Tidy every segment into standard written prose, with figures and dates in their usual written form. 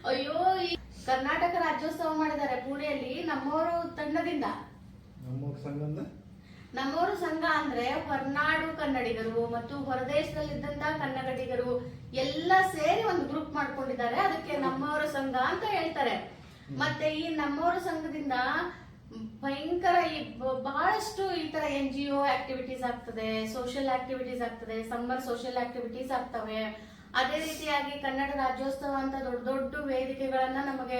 ಅಯ್ಯೋ ಕರ್ನಾಟಕ ರಾಜ್ಯೋತ್ಸವ ಮಾಡಿದ್ದಾರೆ ಪುಣೆಯಲ್ಲಿ ನಮ್ಮವರು ತಂಡದಿಂದ. ನಮ್ಮವರು ಸಂಘ ಅಂದ್ರೆ ಹೊರನಾಡು ಕನ್ನಡಿಗರು ಮತ್ತು ಹೊರದೇಶದಲ್ಲಿದ್ದಂತ ಕನ್ನಡಿಗರು ಎಲ್ಲ ಸೇರಿ ಒಂದು ಗ್ರೂಪ್ ಮಾಡ್ಕೊಂಡಿದ್ದಾರೆ. ಅದಕ್ಕೆ ನಮ್ಮವರ ಸಂಘ ಅಂತ ಹೇಳ್ತಾರೆ. ಮತ್ತೆ ಈ ನಮ್ಮವರ ಸಂಘದಿಂದ ಭಯಂಕರ ಬಹಳಷ್ಟು ಈ ತರ NGO ಆಕ್ಟಿವಿಟೀಸ್ ಆಗ್ತದೆ, ಸೋಷಿಯಲ್ ಆಕ್ಟಿವಿಟೀಸ್ ಆಗ್ತದೆ, ಸಮ್ಮರ್ ಸೋಷಿಯಲ್ ಆಕ್ಟಿವಿಟೀಸ್ ಆಗ್ತವೆ. ಅದೇ ರೀತಿಯಾಗಿ ಕನ್ನಡ ರಾಜ್ಯೋತ್ಸವ ಅಂತ ದೊಡ್ಡ ದೊಡ್ಡ ವೇದಿಕೆಗಳನ್ನ ನಮಗೆ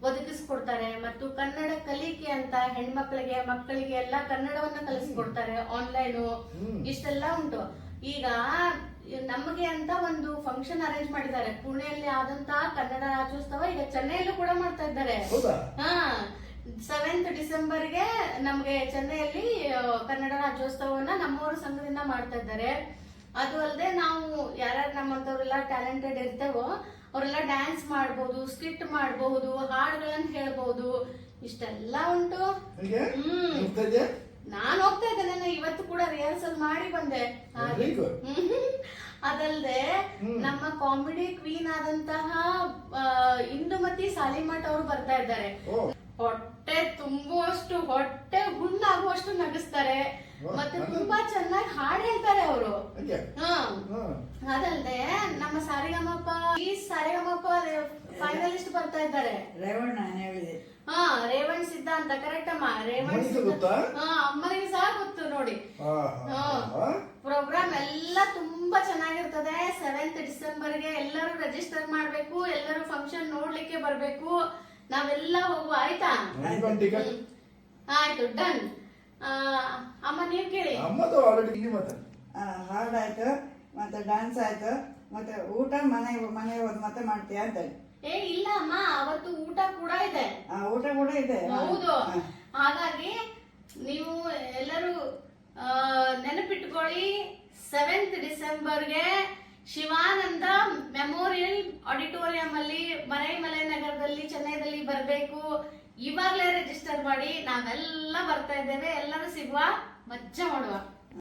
ಒದಗಿಸ್ಕೊಡ್ತಾರೆ. ಮತ್ತು ಕನ್ನಡ ಕಲಿಕೆ ಅಂತ ಹೆಣ್ಮಕ್ಳಿಗೆ ಮಕ್ಕಳಿಗೆ ಎಲ್ಲ ಕನ್ನಡವನ್ನ ಕಲಿಸ್ಕೊಡ್ತಾರೆ. ಆನ್ಲೈನು ಇಷ್ಟೆಲ್ಲ ಉಂಟು. ಈಗ ನಮಗೆ ಅಂತ ಒಂದು ಫಂಕ್ಷನ್ ಅರೇಂಜ್ ಮಾಡಿದ್ದಾರೆ ಪುಣೆಯಲ್ಲಿ ಆದಂತ ಕನ್ನಡ ರಾಜ್ಯೋತ್ಸವ. ಈಗ ಚೆನ್ನೈಯಲ್ಲೂ ಕೂಡ ಮಾಡ್ತಾ ಇದ್ದಾರೆ. 7th ಡಿಸೆಂಬರ್ಗೆ ನಮ್ಗೆ ಚೆನ್ನೈಯಲ್ಲಿ ಕನ್ನಡ ರಾಜ್ಯೋತ್ಸವವನ್ನ ನಮ್ಮವರ ಸಂಘದಿಂದ ಮಾಡ್ತಾ ಇದ್ದಾರೆ. ಅದು ಅಲ್ಲದೆ ನಾವು ಯಾರ್ಯಾರು ನಮ್ಮಂತವ್ರೆಲ್ಲ ಟ್ಯಾಲೆಂಟೆಡ್ ಇರ್ತೇವೋ ಅವರೆಲ್ಲ ಡ್ಯಾನ್ಸ್ ಮಾಡಬಹುದು, ಸ್ಕಿಟ್ ಮಾಡಬಹುದು, ಹಾಡುಗಳನ್ನ ಹೇಳ್ಬಹುದು, ಇಷ್ಟೆಲ್ಲ ಉಂಟು. ನಾನ್ ಹೋಗ್ತಾ ಇದ್ದೇನೆ, ಇವತ್ತು ಕೂಡ ರಿಹರ್ಸಲ್ ಮಾಡಿ ಬಂದೆ. ಅದಲ್ಲದೆ ನಮ್ಮ ಕಾಮಿಡಿ ಕ್ವೀನ್ ಆದಂತಹ ಇಂದುಮತಿ ಸಾಲಿಮಠ್ ಅವರು ಬರ್ತಾ ಇದ್ದಾರೆ. ಹೊಟ್ಟೆ ತುಂಬುವಷ್ಟು, ಹೊಟ್ಟೆ ಹುಣ್ಣಾಗುವಷ್ಟು ನಗಿಸ್ತಾರೆ. ಮತ್ತೆ ತುಂಬಾ ಚೆನ್ನಾಗಿ ಹಾಡು ಹೇಳ್ತಾರೆ ಅವರು. ಅದಲ್ಲದೆ ನಮ್ಮ ಸಾರಿಗಮಪ ಫೈನಲಿಸ್ಟ್ ಬರ್ತಾ ಇದ್ದಾರೆ. ರೇವಣ್ ಸಿದ್ಧಾಂತ. ಕರೆಕ್ಟ್ ಅಮ್ಮ, ರೇವಣ್ ಅಮ್ಮನಿಗೆ ಸಹ ಗೊತ್ತು ನೋಡಿ. ಪ್ರೋಗ್ರಾಮ್ ಎಲ್ಲ ತುಂಬಾ ಚೆನ್ನಾಗಿರ್ತದೆ. 7th ಡಿಸೆಂಬರ್ಗೆ ಎಲ್ಲರೂ ರಿಜಿಸ್ಟರ್ ಮಾಡ್ಬೇಕು, ಎಲ್ಲರೂ ಫಂಕ್ಷನ್ ನೋಡ್ಲಿಕ್ಕೆ ಬರ್ಬೇಕು. ನಾವೆಲ್ಲ ಹೋಗುವ, ಆಯ್ತಾ? ಆಯ್ತು, ಡನ್. ಅಮ್ಮ ನೀವ್ ಕೇಳಿ. ಹಾಡಾಯ್ತು, ಮತ್ತೆ ಡ್ಯಾನ್ಸ್ ಆಯ್ತು, ಮತ್ತೆ ಊಟ ಮನೆ ಮತ್ತೆ ಮಾಡ್ತೀಯ ಅಂತ. ಇಲ್ಲ ಅಮ್ಮ, ಅವತ್ತು ಊಟ ಕೂಡ ಇದೆ. ಊಟ ಕೂಡ ಇದೆ, ಹೌದು. ಹಾಗಾಗಿ ನೀವು ಎಲ್ಲರೂ ನೆನಪಿಟ್ಕೊಳ್ಳಿ, 7th ಡಿಸೆಂಬರ್ಗೆ ಶಿವಾನಂದ ಮೆಮೋರಿಯಲ್ ಆಡಿಟೋರಿಯಂ ಅಲ್ಲಿ ಮರೈಮಲೆ ನಗರದಲ್ಲಿ ಚೆನ್ನೈದಲ್ಲಿ ಬರಬೇಕು. ಇವಾಗಲೇ ರಿಜಿಸ್ಟರ್ ಮಾಡಿ. ನಾವೆಲ್ಲ ಬರ್ತಾ ಇದ್ದೇವೆ. ಎಲ್ಲರೂ ಸಿಗುವ, ಮಜ್ಜಾ ಮಾಡುವ.